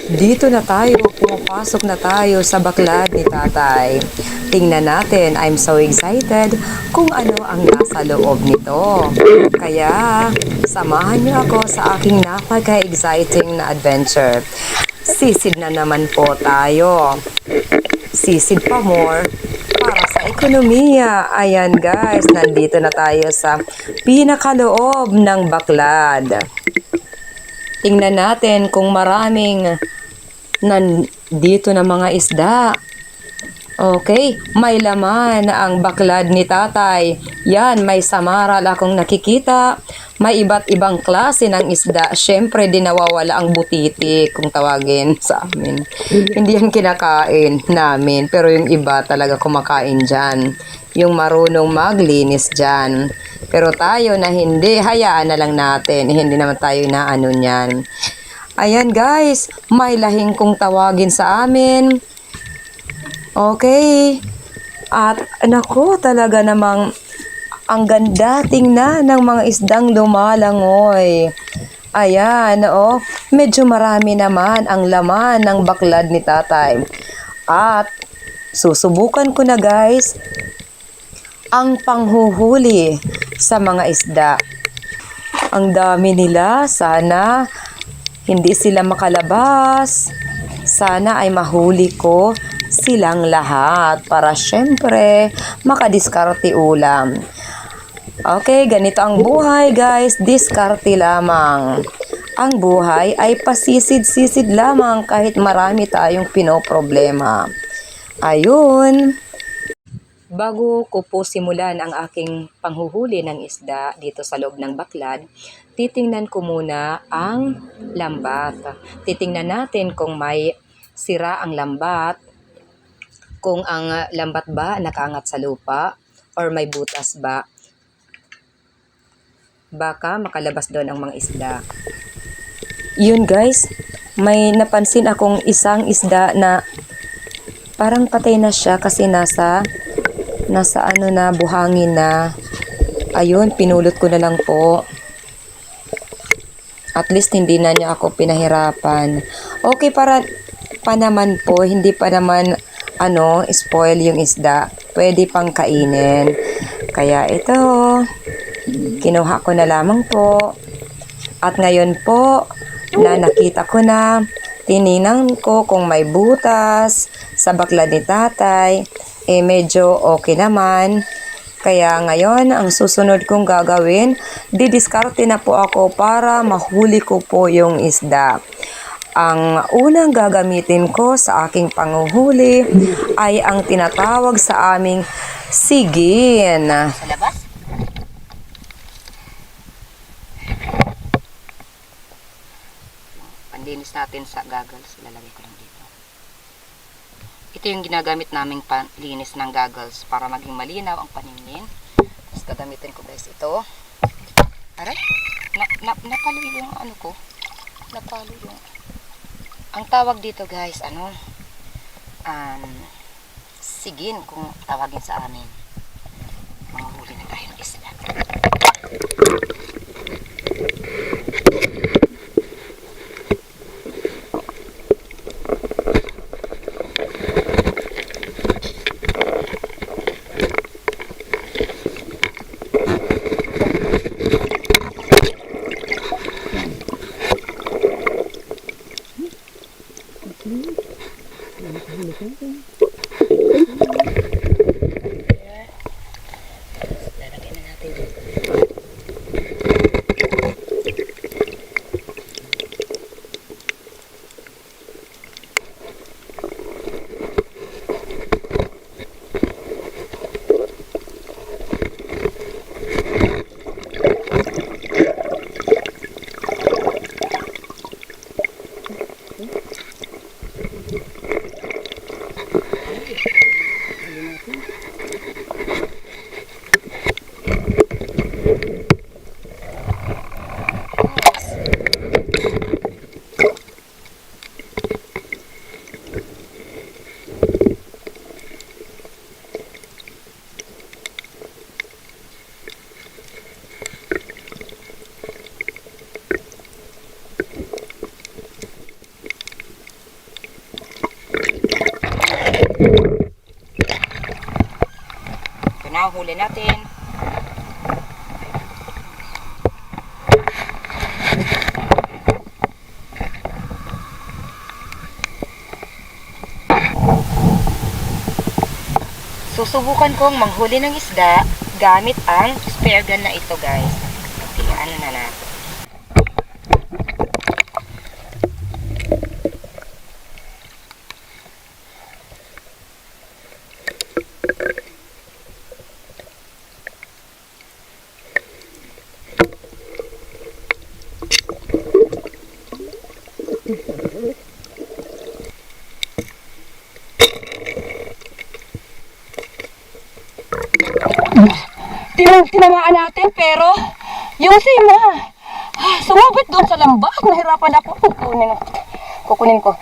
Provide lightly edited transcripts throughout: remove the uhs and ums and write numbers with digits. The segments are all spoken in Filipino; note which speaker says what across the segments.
Speaker 1: Dito na tayo, pumapasok na tayo sa baklad ni tatay. Tingnan natin, I'm so excited kung ano ang nasa loob nito. Kaya, samahan niyo ako sa aking napaka-exciting na adventure. Sisid na naman po tayo. Sisid pa more para sa ekonomiya. Ayan guys, nandito na tayo sa pinakaloob ng baklad. Tingnan natin kung maraming nandito na mga isda. Okay, may laman ang baklad ni tatay. Yan, may samaral akong nakikita. May iba't ibang klase ng isda. Siyempre, di nawawala ang butiti kung tawagin sa amin. Hindi yan kinakain namin, pero yung iba talaga kumakain dyan. Yung marunong maglinis dyan. Pero tayo na hindi, hayaan na lang natin. Hindi naman tayo inaano niyan. Ayan guys, may lahing kung tawagin sa amin. Okay. At nako, talaga namang ang ganda tingnan ng mga isdang lumalangoy. Ayan, oh, medyo marami naman ang laman ng baklad ni tatay. At susubukan ko na guys ang panghuhuli sa mga isda. Ang dami nila, sana hindi sila makalabas. Sana ay mahuli ko silang lahat para syempre makadiskarte ulam. Okay, ganito ang buhay guys, diskarte lamang. Ang buhay ay pasisid-sisid lamang kahit marami tayong pinoproblema. Ayun. Bago ko po simulan ang aking panghuhuli ng isda dito sa loob ng baklad, titingnan ko muna ang lambat. Titingnan natin kung may sira ang lambat, kung ang lambat ba nakaangat sa lupa or may butas ba. Baka makalabas doon ang mga isda. Yun guys, may napansin akong isang isda na parang patay na siya kasi nasa ano na, buhangin na. Ayun, pinulot ko na lang po. At least hindi na niya ako pinahirapan. Okay, para pa naman po, hindi pa naman spoil yung isda. Pwede pang kainin. Kaya ito, kinuha ko na lamang po. At ngayon po, na nakita ko na, tiningnan ko kung may butas sa baklad ni tatay. Medyo okay naman. Kaya ngayon, ang susunod kong gagawin, didiskarte na po ako para mahuli ko po yung isda. Ang unang gagamitin ko sa aking panghuhuli ay ang tinatawag sa aming sigin. Sa labas? Panlinis natin sa goggles. Ilalagay ko lang dito. Ito yung ginagamit naming panlinis ng goggles para maging malinaw ang paningin. Tapos gagamitin ko guys ito. Aray, napalo yung ko. Napalo yung... Ang tawag dito guys, sigin kung tawagin sa amin. Manghuli na tayo ng isla. Lalagay na natin dito. Ito na ang huli natin. Susubukan kong manghuli ng isda gamit ang spear gun na ito, guys. Okay, ano na natin. Tinamaan natin pero yung sima sumabit doon sa lambat. Nahirapan ako. Kukunin ko.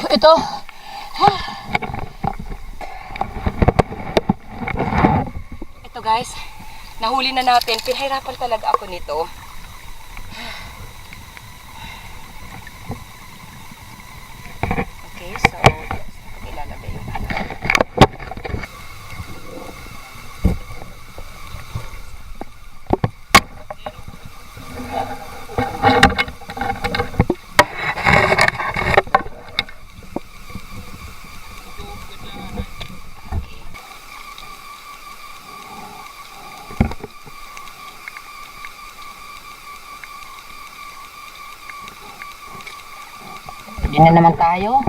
Speaker 1: Ito. Ito, guys. Nahuli na natin. Pinahirapan talaga ako nito. Okay, so ilalagay yung Hindi na naman tayo.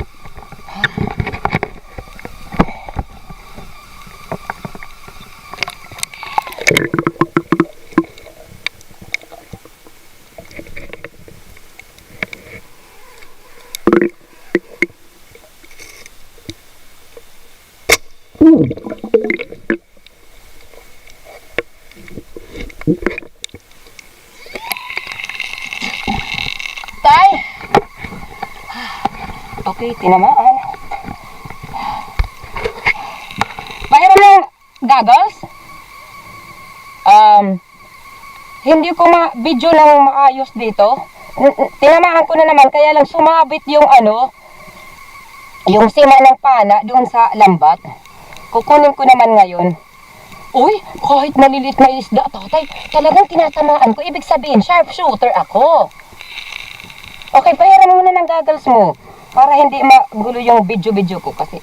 Speaker 1: Tay! Okay, tinamaan. Mayroon ng goggles? Hindi ko ma-video ng maayos dito. Tinamaan ko na naman, kaya lang sumabit yung yung sima ng pana doon sa lambat. Kukunin ko naman ngayon. Uy, kahit malilit na isda, tatay, talagang tinatamaan ko. Ibig sabihin, sharpshooter ako. Okay, bayaran muna ng goggles mo. Para hindi magulo yung video-video ko kasi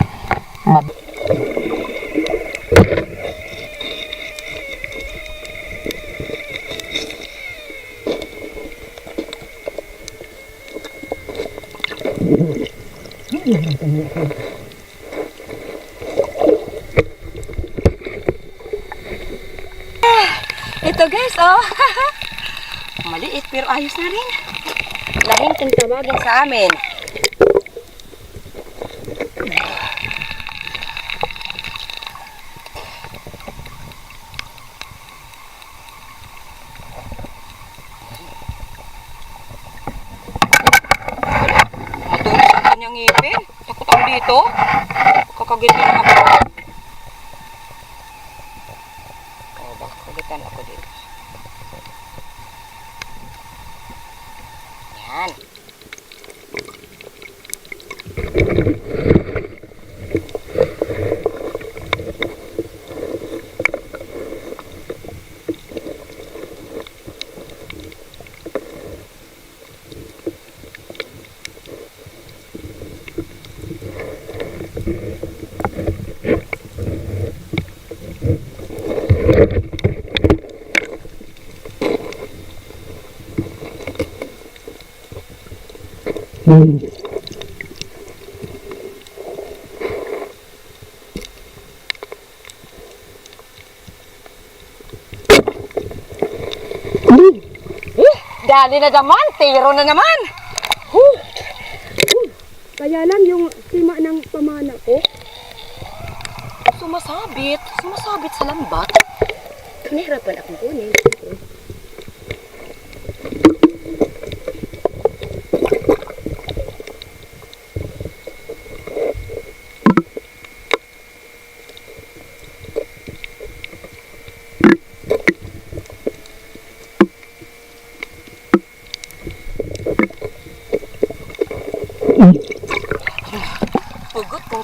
Speaker 1: ito, guys, oh. Maliit pero ayos na rin. Lahing kung tawagin sa amin. Matulis ang kanyang ngipin. Takot ako dito. Kakagitin ako. Oh, baka kagitan ako dito. Yan. Dali na naman, tiro na naman.
Speaker 2: Kaya lang yung sima ng pamana ko,
Speaker 1: Sumasabit sa lambat.
Speaker 2: nahirapan akong kunin.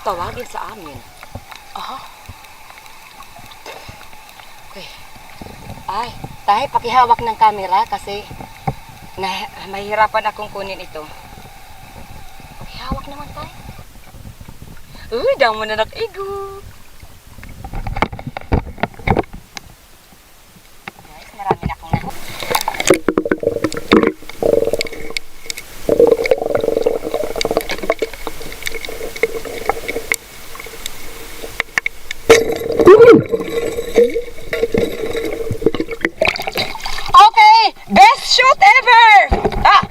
Speaker 1: mong tawagin sa amin. Aha. Okay. Ay, tayo pakihawak ng camera kasi mahirapan akong kunin ito. Pakihawak naman tayo. Uy, damo na nag-igo. Guys, marami na akong nahuli. Okay, best shoot ever! Ah!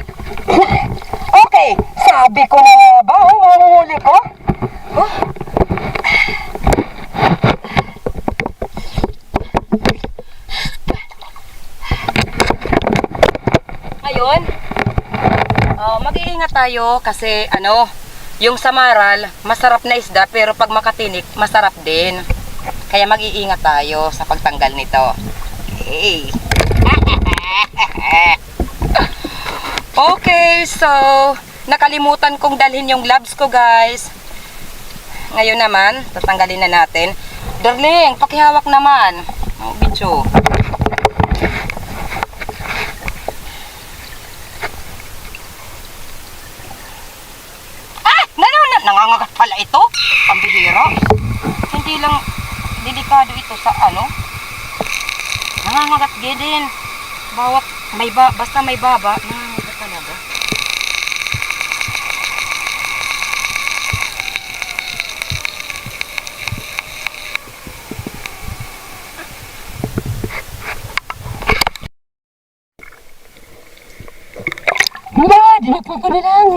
Speaker 1: Okay, sabi ko na nga ba, mahuhuli ko? Oh. Ngayon, mag-iingat tayo kasi yung samaral, masarap na isda pero pag makatinik, masarap din. Kaya mag-iingat tayo sa pagtanggal nito. Hey. Okay, so nakalimutan kong dalhin yung gloves ko, guys. Ngayon naman, tatanggalin na natin. Darling, pakihawak naman. Oh, bitso. Ah! Nangangagat pala ito. Pambihira. Hindi lang delikado ito sa nangangagat din. Basta may baba, nangangagat talaga. Dinagpo ko na lang.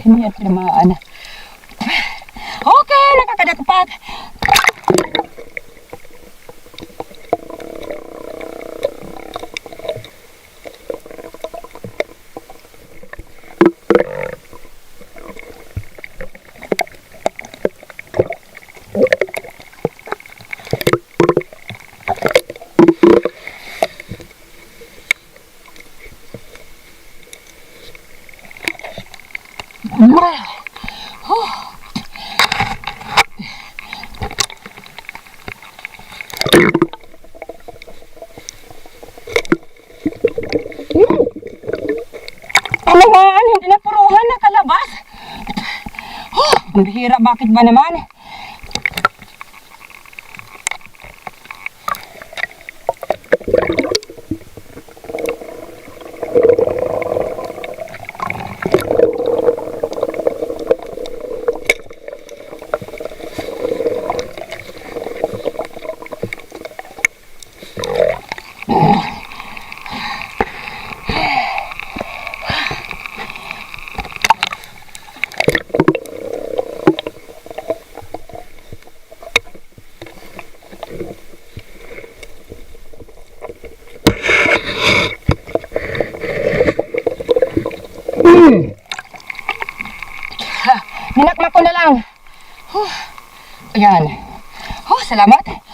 Speaker 1: Hindi at namaan. Okay, nakakadagpag. Talagaan, hindi na puruhan na kalabas. Ang bihira, bakit ba naman? Ninakmak ko na lang. Ayan. Salamat.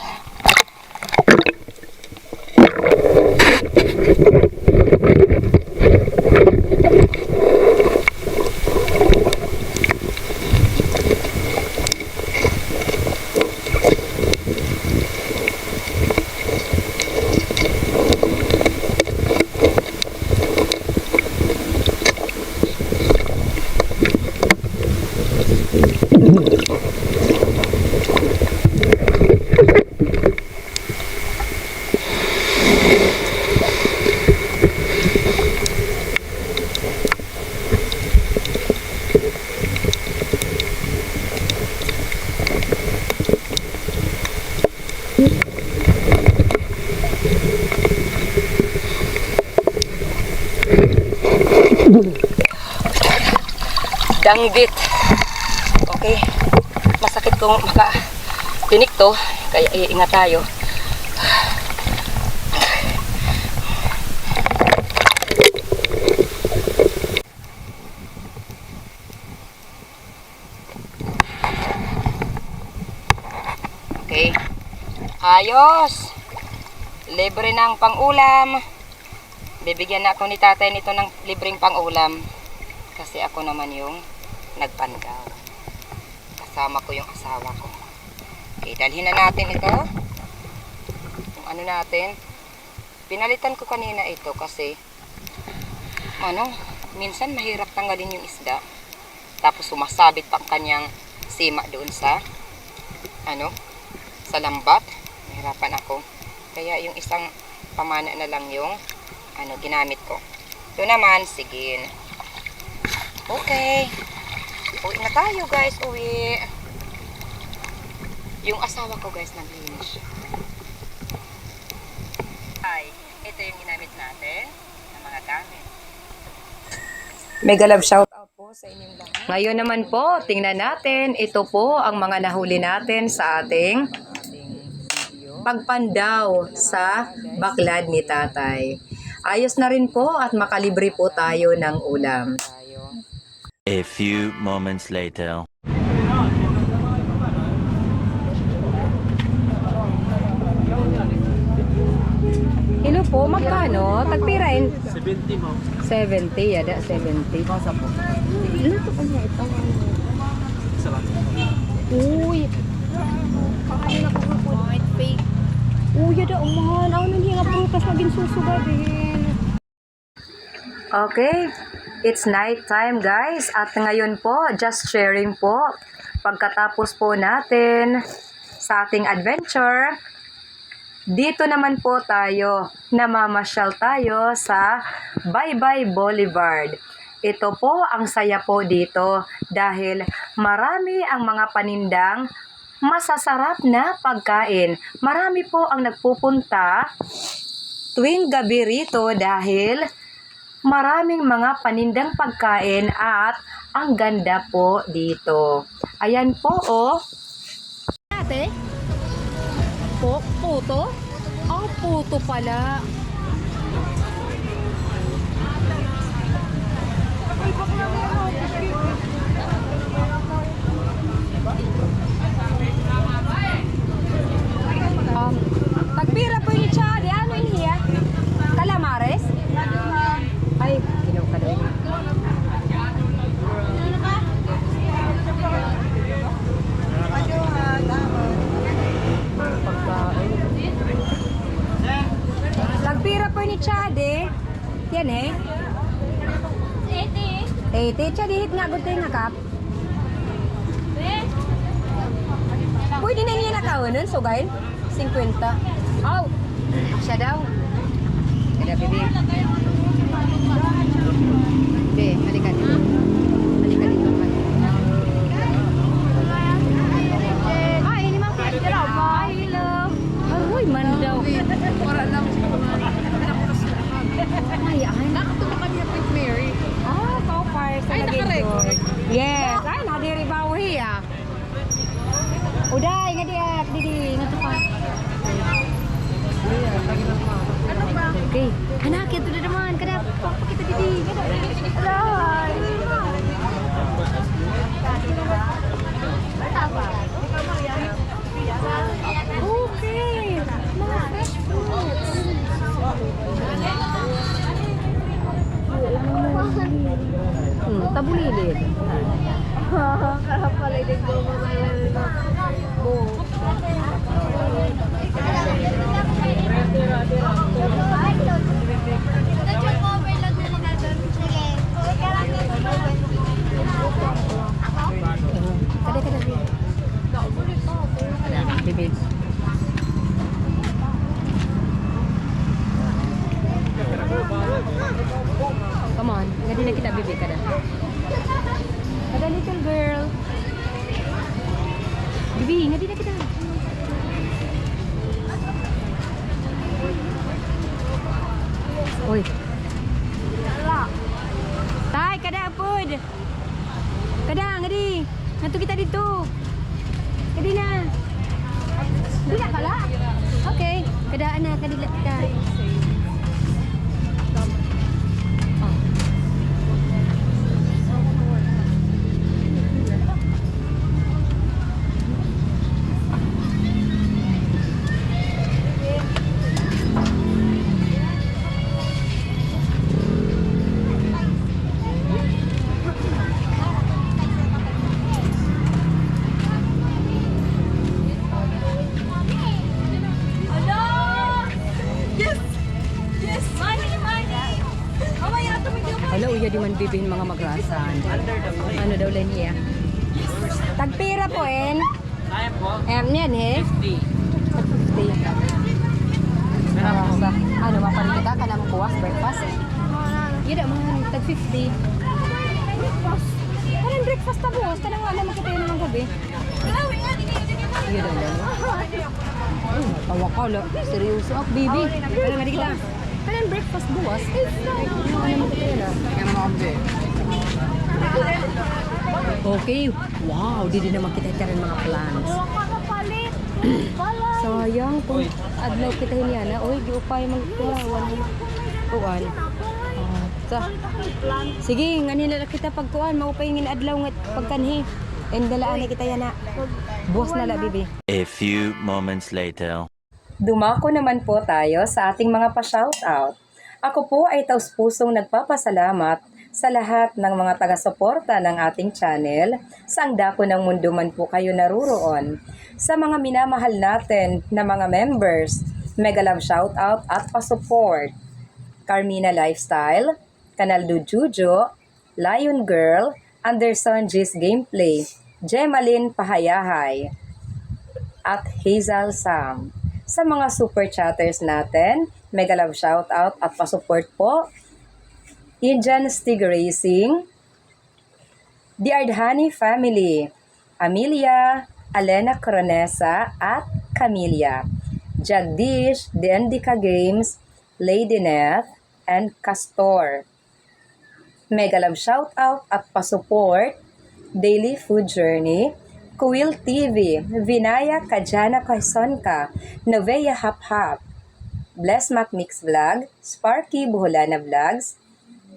Speaker 1: Danggit. Okay. Masakit kung makatinik to. Kaya iingat tayo. Okay. Ayos. Libre ng pang-ulam. Bibigyan na ako ni tatay nito ng libreng pang-ulam. Kasi ako naman yung nagpandaw. kasama ko yung asawa ko. Okay, dalhin na natin ito. Yung ano natin. Pinalitan ko kanina ito kasi minsan mahirap tanggalin yung isda. Tapos sumasabit pa ang kanyang sima doon sa sa lambat. Mahirapan ako. Kaya yung isang pamana na lang yung ginamit ko. Ito naman, sige. Okay. Uwi na tayo, guys. Uwi. Yung asawa ko, guys, naglinis siya. Ay, ito yung ginamit natin na mga gamit. Mega love shoutout po sa inyong lahat. Ngayon naman po, tingnan natin. Ito po ang mga nahuli natin sa ating pagpandaw sa baklad ni tatay. Ayos na rin po at makalibre po tayo ng ulam.
Speaker 3: A few moments later.
Speaker 1: Hello po, magkano? Tagpirain? 70 mo. 70, yada 70. Kasa po.
Speaker 2: Luto ko niya ito. Uy. Kakain ako ng white fake. Uy, yada umahan. Ako nang hinga prutas maging susugadin.
Speaker 1: Okay, it's night time guys. At ngayon po, just sharing po. Pagkatapos po natin sa ating adventure, dito naman po tayo, namamasyal tayo sa Baybay Boulevard. Ito po, ang saya po dito dahil marami ang mga panindang masasarap na pagkain. Marami po ang nagpupunta tuwing gabi rito dahil maraming mga panindang pagkain at ang ganda po dito. Ayan po, oh.
Speaker 2: Ate? Puto? Oh, puto pala.
Speaker 1: Tagbira po yung siya. Di ano yun hiya? Calamares? Ay, ginaw ka doon. Tagbira po ni Chade. Yan eh. 80. Chade, hit nga gud nga kap. Pwede na niya nakaunan, so guys. 50. Oh, siya daw. Kada bibi. Be, halika dito. Halika dito. Ay, ini mah kira apa? Hello. Ay, mandaw. Para lang. Ay, nakatumakan niya with Mary. Ah, so far sa nag-record. Yes. Ay, nadiri bawi ah. Uday, nga dia, didi, nga pa. Okay. Anak, ito na naman. Kada, pakita didi. Alay. Okay. Mga fresh fruits. Tabulilid. Karap pala din ko mga bibig. Come on, hindi na kita bibig kada. Kada little girl. Bibi, hindi na kita. Uy. Tay, kada apod. Kada, ngadi. Nanto kita dito. Kadi na. Dila kala. Okay, kada ana kadila kita.
Speaker 2: naman bibin mga magrasan. Ano daw lang niya? Tagpira po, en. Niyan, he? 50. Ano, mapalit kita ka naman buwas, breakfast? Yun ang mga tag-50. Breakfast? Parang breakfast na buwas. Tanang wala makita yun naman gabi. Yun ang lang. Ay, tawa ka lang. Seryoso ako, baby. Parang nga di kita. Parang breakfast buwas. Ano makita yun ah? Okay. Wow, di din naman kita rin mga plans. Sayang kung adlaw kita niya na. Oy, giupay magkuhan. Kuan. Sige, nga nila kita pagkuhan. Maupay ngin adlaw nga pagkanhi. And dalaan kita yan na. Buwas na la, bibi.
Speaker 3: A few moments later.
Speaker 1: Dumako naman po tayo sa ating mga pa-shoutout. Ako po ay taus-pusong nagpapasalamat sa lahat ng mga taga-suporta ng ating channel, saang dako ng mundo man po kayo naruroon. Sa mga minamahal natin na mga members, mega love shoutout at pa-support. Carmina Lifestyle, Canaldo Jujo, Lion Girl, Anderson G's Gameplay, Gemaline Pahayahay, at Hazel Sam. Sa mga super chatters natin, mega love shoutout at pa-support po. Indian Stig Racing, The Ardhani Family, Amelia, Alena Coronesa at Camilla, Jagdish, The Indica Games, Lady Neth, and Castor. Mega love shoutout at pa-support Daily Food Journey, Kuil TV, Vinaya Kajana Kaisonka, Novea Hap Hap, Bless Mac Mix Vlog, Sparky Buholana Vlogs,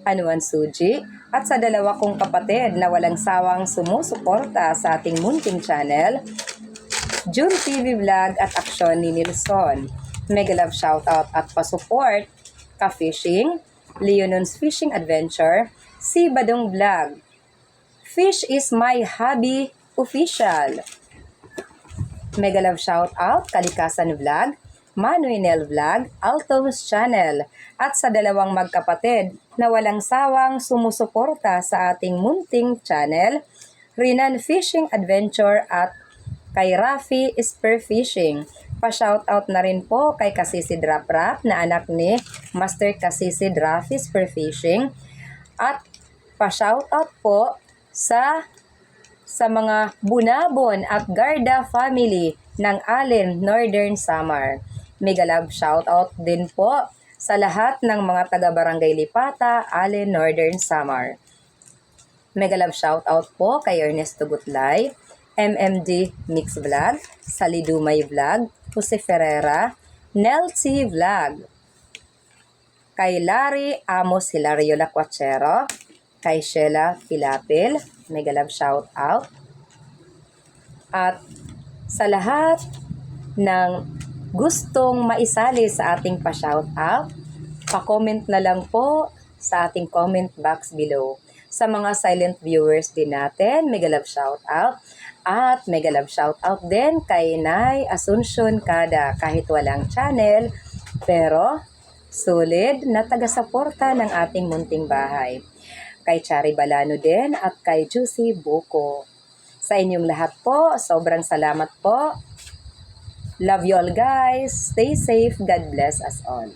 Speaker 1: Anuan Suji, at sa dalawa kong kapatid na walang sawang sumusuporta sa ating munting channel, June TV Vlog at Aksyon ni Nilson. Mega love shoutout at pa-support Ka-Fishing, Leonon's Fishing Adventure, si Badong Vlog, Fish is My Hobby Official. Mega love shoutout Kalikasan Vlog, Manuinel Vlog, Alto's Channel, at sa dalawang magkapatid na walang sawang sumusuporta sa ating munting channel, Rinan Fishing Adventure at kay Rafi Spearfishing. Pa-shoutout na rin po kay Kasisi Drap Rap na anak ni Master Kasisi Rafi Spearfishing, at pa-shoutout po sa mga Bunabon at Garda family ng Allen Northern Samar. Mega love shoutout din po sa lahat ng mga taga-barangay Lipata, Allen Northern Samar. Mega love shoutout po kay Ernesto Gutlay, MMD Mix Vlog, Salidumay Vlog, Jose Ferreira, Nelcy Vlog, kay Larry Amos Hilario Lacuachero, kay Sheila Pilapil, mega love shoutout, at sa lahat ng gustong maisali sa ating pa-shoutout, pa-comment na lang po sa ating comment box below. Sa mga silent viewers din natin, mega love shoutout, at mega love shoutout din kay Nay Asuncion Kada, kahit walang channel, pero solid na taga-suporta ng ating munting bahay. Kay Chari Balano din at kay Juicy Buko. Sa inyong lahat po, sobrang salamat po. Love you all guys. Stay safe. God bless us all.